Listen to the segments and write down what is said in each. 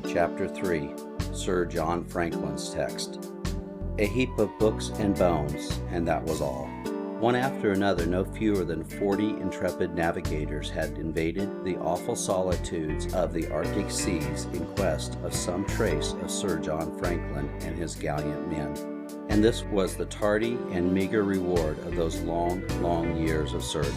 Chapter 3, Sir John Franklin's text. A heap of books and bones, and that was all. One after another, no fewer than 40 intrepid navigators had invaded the awful solitudes of the Arctic seas in quest of some trace of Sir John Franklin and his gallant men. And this was the tardy and meager reward of those long, long years of search.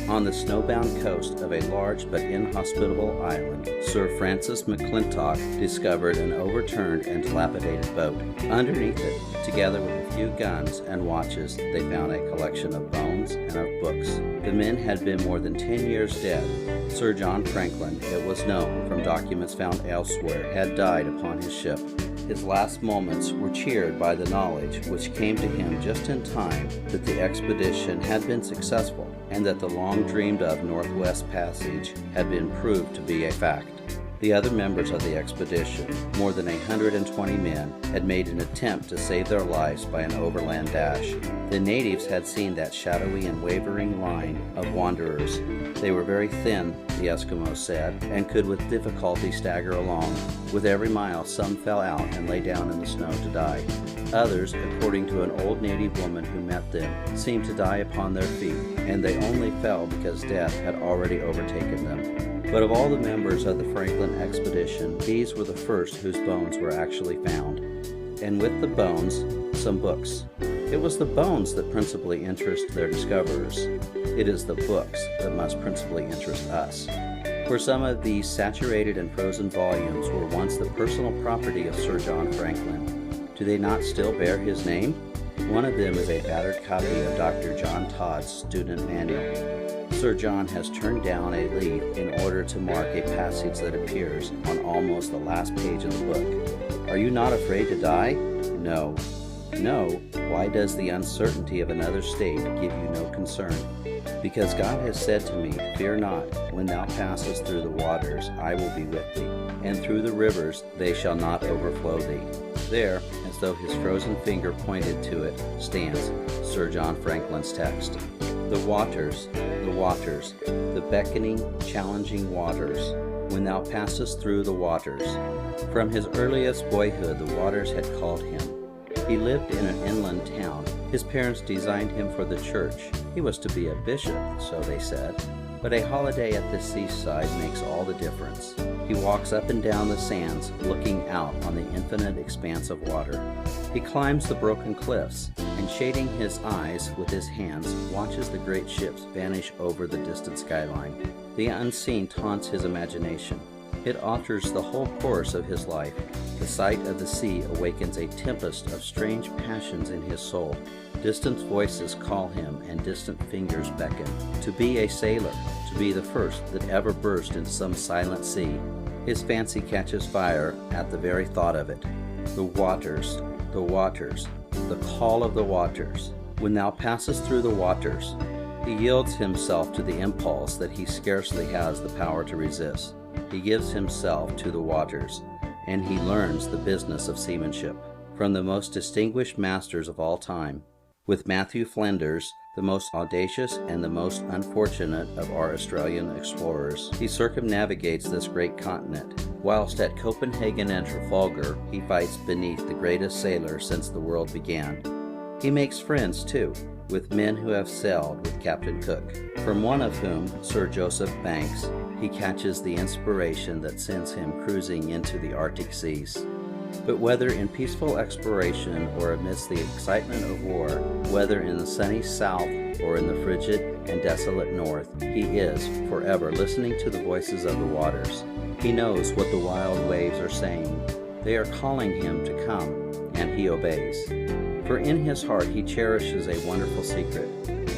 On the snowbound coast of a large but inhospitable island, Sir Francis McClintock discovered an overturned and dilapidated boat. Underneath it, together with a few guns and watches, they found a collection of bones and of books. The men had been more than 10 years dead. Sir John Franklin, it was known from documents found elsewhere, had died upon his ship. His last moments were cheered by the knowledge, which came to him just in time, that the expedition had been successful and that the long-dreamed-of Northwest Passage had been proved to be a fact. The other members of the expedition, more than 120 men, had made an attempt to save their lives by an overland dash. The natives had seen that shadowy and wavering line of wanderers. They were very thin, the Eskimos said, and could with difficulty stagger along. With every mile, some fell out and lay down in the snow to die. Others, according to an old native woman who met them, seemed to die upon their feet, and they only fell because death had already overtaken them. But of all the members of the Franklin expedition, these were the first whose bones were actually found. And with the bones, some books. It was the bones that principally interest their discoverers. It is the books that must principally interest us. For some of these saturated and frozen volumes were once the personal property of Sir John Franklin. Do they not still bear his name? One of them is a battered copy of Dr. John Todd's student manual. Sir John has turned down a leaf in order to mark a passage that appears on almost the last page of the book. Are you not afraid to die? No. No. Why does the uncertainty of another state give you no concern? Because God has said to me, Fear not, when thou passest through the waters, I will be with thee, and through the rivers they shall not overflow thee. There, as though his frozen finger pointed to it, stands Sir John Franklin's text. The waters, the beckoning, challenging waters, when thou passest through the waters. From his earliest boyhood, the waters had called him. He lived in an inland town. His parents designed him for the church. He was to be a bishop, so they said. But a holiday at the seaside makes all the difference. He walks up and down the sands, looking out on the infinite expanse of water. He climbs the broken cliffs, and shading his eyes with his hands, watches the great ships vanish over the distant skyline. The unseen taunts his imagination. It alters the whole course of his life. The sight of the sea awakens a tempest of strange passions in his soul. Distant voices call him, and distant fingers beckon. To be a sailor, to be the first that ever burst into some silent sea. His fancy catches fire at the very thought of it. The waters, the call of the waters. When thou passest through the waters, he yields himself to the impulse that he scarcely has the power to resist. He gives himself to the waters, and he learns the business of seamanship from the most distinguished masters of all time. With Matthew Flinders, the most audacious and the most unfortunate of our Australian explorers, he circumnavigates this great continent, whilst at Copenhagen and Trafalgar he fights beneath the greatest sailor since the world began. He makes friends, too, with men who have sailed with Captain Cook, from one of whom, Sir Joseph Banks, he catches the inspiration that sends him cruising into the Arctic seas. But whether in peaceful exploration or amidst the excitement of war, whether in the sunny south or in the frigid and desolate north, he is forever listening to the voices of the waters. He knows what the wild waves are saying. They are calling him to come, and he obeys. For in his heart he cherishes a wonderful secret.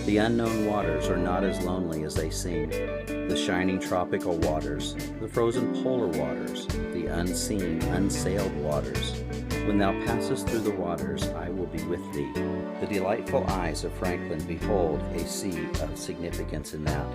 The unknown waters are not as lonely as they seem. The shining tropical waters, the frozen polar waters, the unseen, unsailed waters. When thou passest through the waters, I will be with thee. The delightful eyes of Franklin behold a sea of significance in that.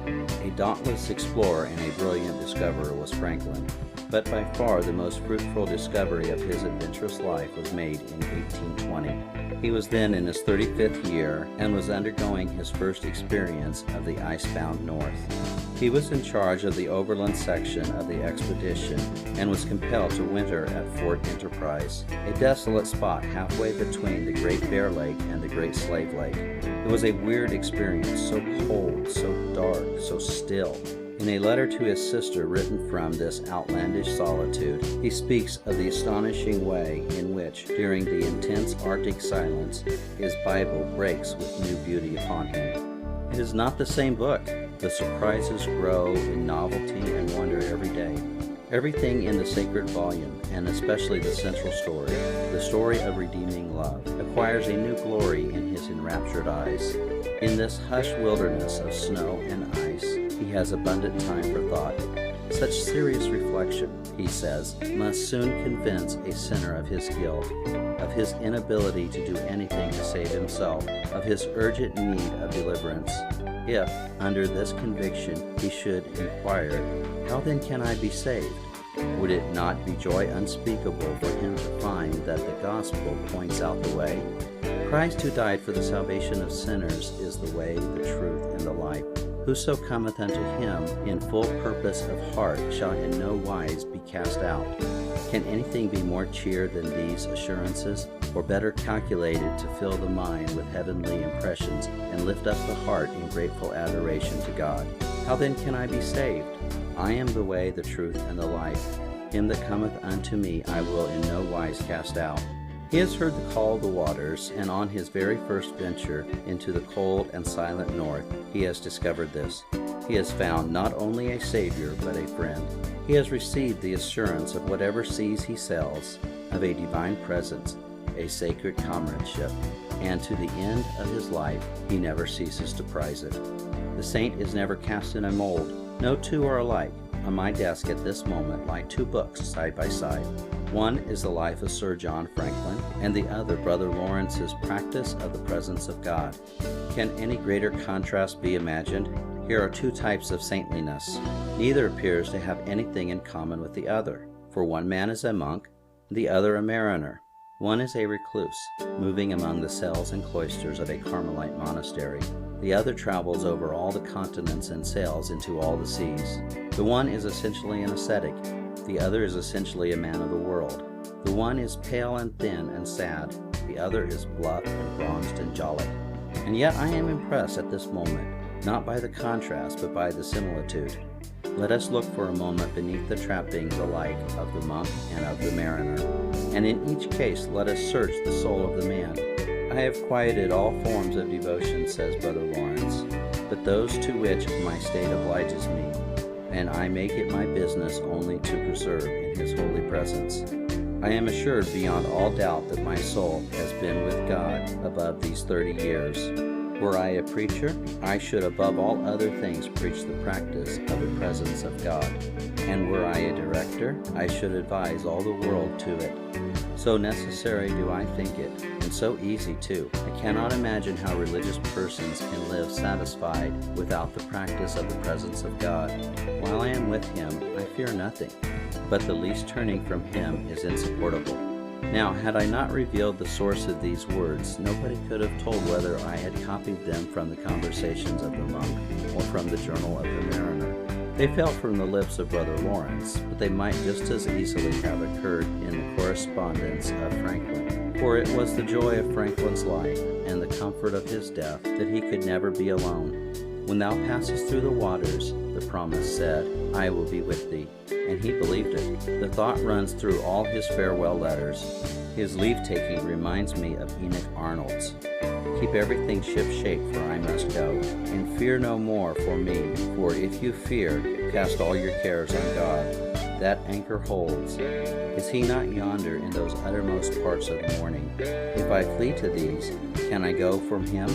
A dauntless explorer and a brilliant discoverer was Franklin. But by far the most fruitful discovery of his adventurous life was made in 1820. He was then in his 35th year and was undergoing his first experience of the icebound north. He was in charge of the overland section of the expedition and was compelled to winter at Fort Enterprise, a desolate spot halfway between the Great Bear Lake and the Great Slave Lake. It was a weird experience, so cold, so dark, so still. In a letter to his sister written from this outlandish solitude, he speaks of the astonishing way in which, during the intense Arctic silence, his Bible breaks with new beauty upon him. It is not the same book. The surprises grow in novelty and wonder every day. Everything in the sacred volume, and especially the central story, the story of redeeming love, acquires a new glory in his enraptured eyes. In this hushed wilderness of snow and ice, he has abundant time for thought. Such serious reflection, he says, must soon convince a sinner of his guilt, of his inability to do anything to save himself, of his urgent need of deliverance. If, under this conviction, he should inquire, "How then can I be saved?" would it not be joy unspeakable for him to find that the gospel points out the way? Christ, who died for the salvation of sinners, is the way, the truth, and the life. Whoso cometh unto him in full purpose of heart shall in no wise be cast out. Can anything be more cheered than these assurances, or better calculated to fill the mind with heavenly impressions and lift up the heart in grateful adoration to God? How then can I be saved? I am the way, the truth, and the life. Him that cometh unto me I will in no wise cast out. He has heard the call of the waters, and on his very first venture into the cold and silent north, he has discovered this. He has found not only a Savior, but a friend. He has received the assurance of whatever seas he sails, of a divine presence, a sacred comradeship, and to the end of his life, he never ceases to prize it. The saint is never cast in a mold. No two are alike. On my desk at this moment lie two books side by side. One is the life of Sir John Franklin, and the other Brother Lawrence's Practice of the Presence of God. Can any greater contrast be imagined? Here are two types of saintliness. Neither appears to have anything in common with the other, for one man is a monk, the other a mariner. One is a recluse, moving among the cells and cloisters of a Carmelite monastery. The other travels over all the continents and sails into all the seas. The one is essentially an ascetic. The other is essentially a man of the world. The one is pale and thin and sad. The other is bluff and bronzed and jolly. And yet I am impressed at this moment, not by the contrast, but by the similitude. Let us look for a moment beneath the trappings alike of the monk and of the mariner. And in each case let us search the soul of the man. I have quieted all forms of devotion, says Brother Lawrence, but those to which my state obliges me, and I make it my business only to preserve in his holy presence. I am assured beyond all doubt that my soul has been with God above these 30 years. Were I a preacher, I should above all other things preach the practice of the presence of God. And were I a director, I should advise all the world to it. So necessary do I think it, and so easy too. I cannot imagine how religious persons can live satisfied without the practice of the presence of God. While I am with him, I fear nothing, but the least turning from him is insupportable. Now, had I not revealed the source of these words, nobody could have told whether I had copied them from the conversations of the monk or from the journal of the mariner. They fell from the lips of Brother Lawrence, but they might just as easily have occurred in the correspondence of Franklin. For it was the joy of Franklin's life and the comfort of his death that he could never be alone. When thou passest through the waters, the promise said, I will be with thee. And he believed it. The thought runs through all his farewell letters. His leave-taking reminds me of Enoch Arnold's. Keep everything ship-shape, for I must go, and fear no more for me, for if you fear, cast all your cares on God. That anchor holds. Is he not yonder in those uttermost parts of the morning? If I flee to these, can I go from him?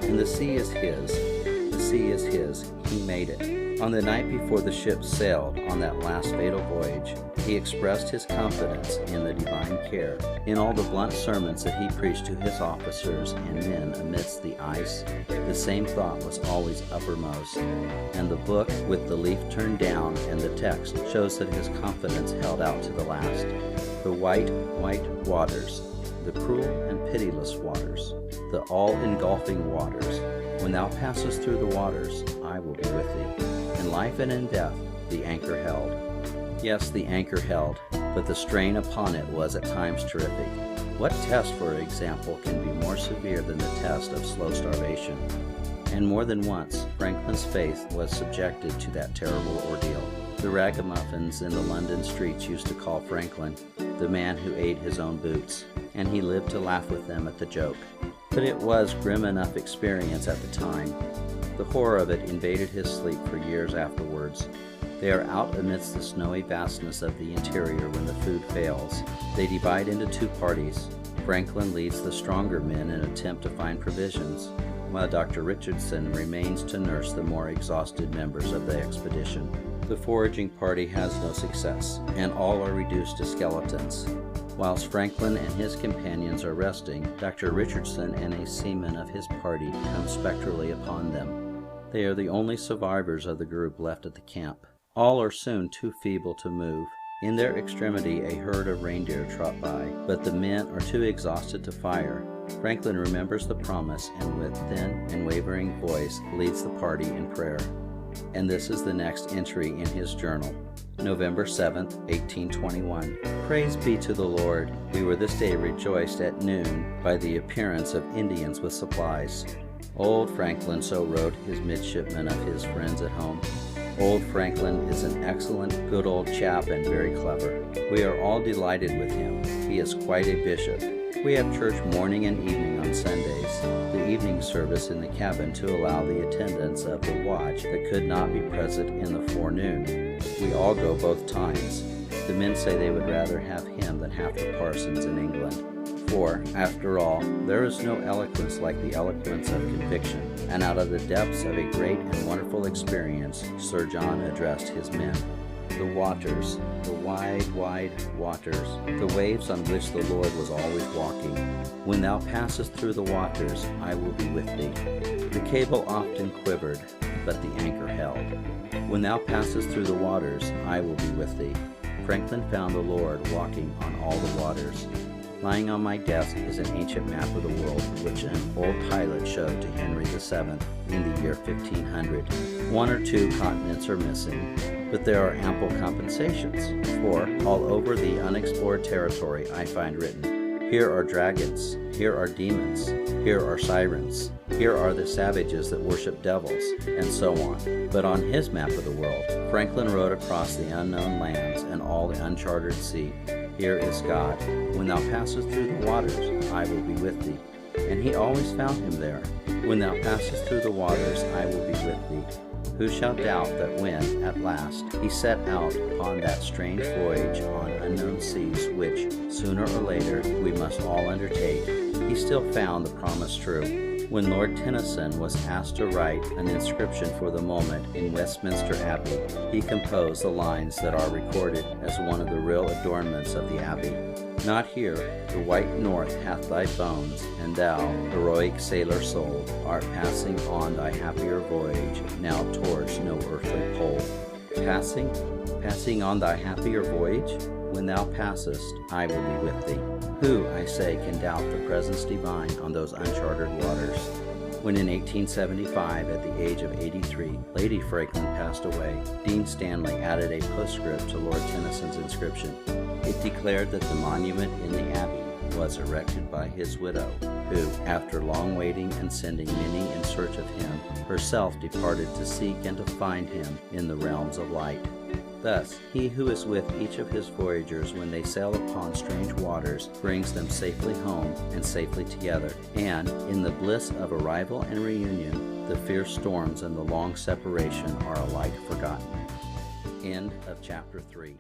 And the sea is his. The sea is his. He made it. On the night before the ship sailed on that last fatal voyage, he expressed his confidence in the divine care. In all the blunt sermons that he preached to his officers and men amidst the ice, the same thought was always uppermost. And the book, with the leaf turned down and the text, shows that his confidence held out to the last. The white, white waters, the cruel and pitiless waters, the all-engulfing waters. When thou passest through the waters, I will be with thee. And life and in death, the anchor held. Yes, the anchor held, but the strain upon it was at times terrific. What test, for example, can be more severe than the test of slow starvation? And more than once, Franklin's faith was subjected to that terrible ordeal. The ragamuffins in the London streets used to call Franklin the man who ate his own boots, and he lived to laugh with them at the joke. But it was grim enough experience at the time. The horror of it invaded his sleep for years afterwards. They are out amidst the snowy vastness of the interior when the food fails. They divide into two parties. Franklin leads the stronger men in an attempt to find provisions, while Dr. Richardson remains to nurse the more exhausted members of the expedition. The foraging party has no success, and all are reduced to skeletons. Whilst Franklin and his companions are resting, Dr. Richardson and a seaman of his party come spectrally upon them. They are the only survivors of the group left at the camp. All are soon too feeble to move. In their extremity, a herd of reindeer trot by, but the men are too exhausted to fire. Franklin remembers the promise and with thin and wavering voice leads the party in prayer. And this is the next entry in his journal. November 7th, 1821. Praise be to the Lord. We were this day rejoiced at noon by the appearance of Indians with supplies. Old Franklin, so wrote his midshipman of his friends at home. Old Franklin is an excellent, good old chap and very clever. We are all delighted with him. He is quite a bishop. We have church morning and evening on Sundays, the evening service in the cabin to allow the attendance of the watch that could not be present in the forenoon. We all go both times. The men say they would rather have him than half the parsons in England. For, after all, there is no eloquence like the eloquence of conviction, and out of the depths of a great and wonderful experience, Sir John addressed his men. The waters, the wide, wide waters, the waves on which the Lord was always walking. When thou passest through the waters, I will be with thee. The cable often quivered, but the anchor held. When thou passest through the waters, I will be with thee. Franklin found the Lord walking on all the waters. Lying on my desk is an ancient map of the world which an old pilot showed to Henry VII in the year 1500. One or two continents are missing, but there are ample compensations, for all over the unexplored territory I find written, here are dragons, here are demons, here are sirens, here are the savages that worship devils, and so on. But on his map of the world, Franklin wrote across the unknown lands and all the uncharted sea, here is God. When thou passest through the waters, I will be with thee. And he always found him there. When thou passest through the waters, I will be with thee. Who shall doubt that when, at last, he set out upon that strange voyage on unknown seas which, sooner or later, we must all undertake, he still found the promise true. When Lord Tennyson was asked to write an inscription for the moment in Westminster Abbey, he composed the lines that are recorded as one of the real adornments of the Abbey. Not here, the white north hath thy bones, and thou, heroic sailor soul, art passing on thy happier voyage, now towards no earthly pole. Passing on thy happier voyage? When thou passest, I will be with thee. Who, I say, can doubt the presence divine on those uncharted waters? When in 1875, at the age of 83, Lady Franklin passed away, Dean Stanley added a postscript to Lord Tennyson's inscription. It declared that the monument in the Abbey was erected by his widow, who, after long waiting and sending many in search of him, herself departed to seek and to find him in the realms of light. Thus, he who is with each of his voyagers when they sail upon strange waters brings them safely home and safely together, and, in the bliss of arrival and reunion, the fierce storms and the long separation are alike forgotten. End of chapter 3.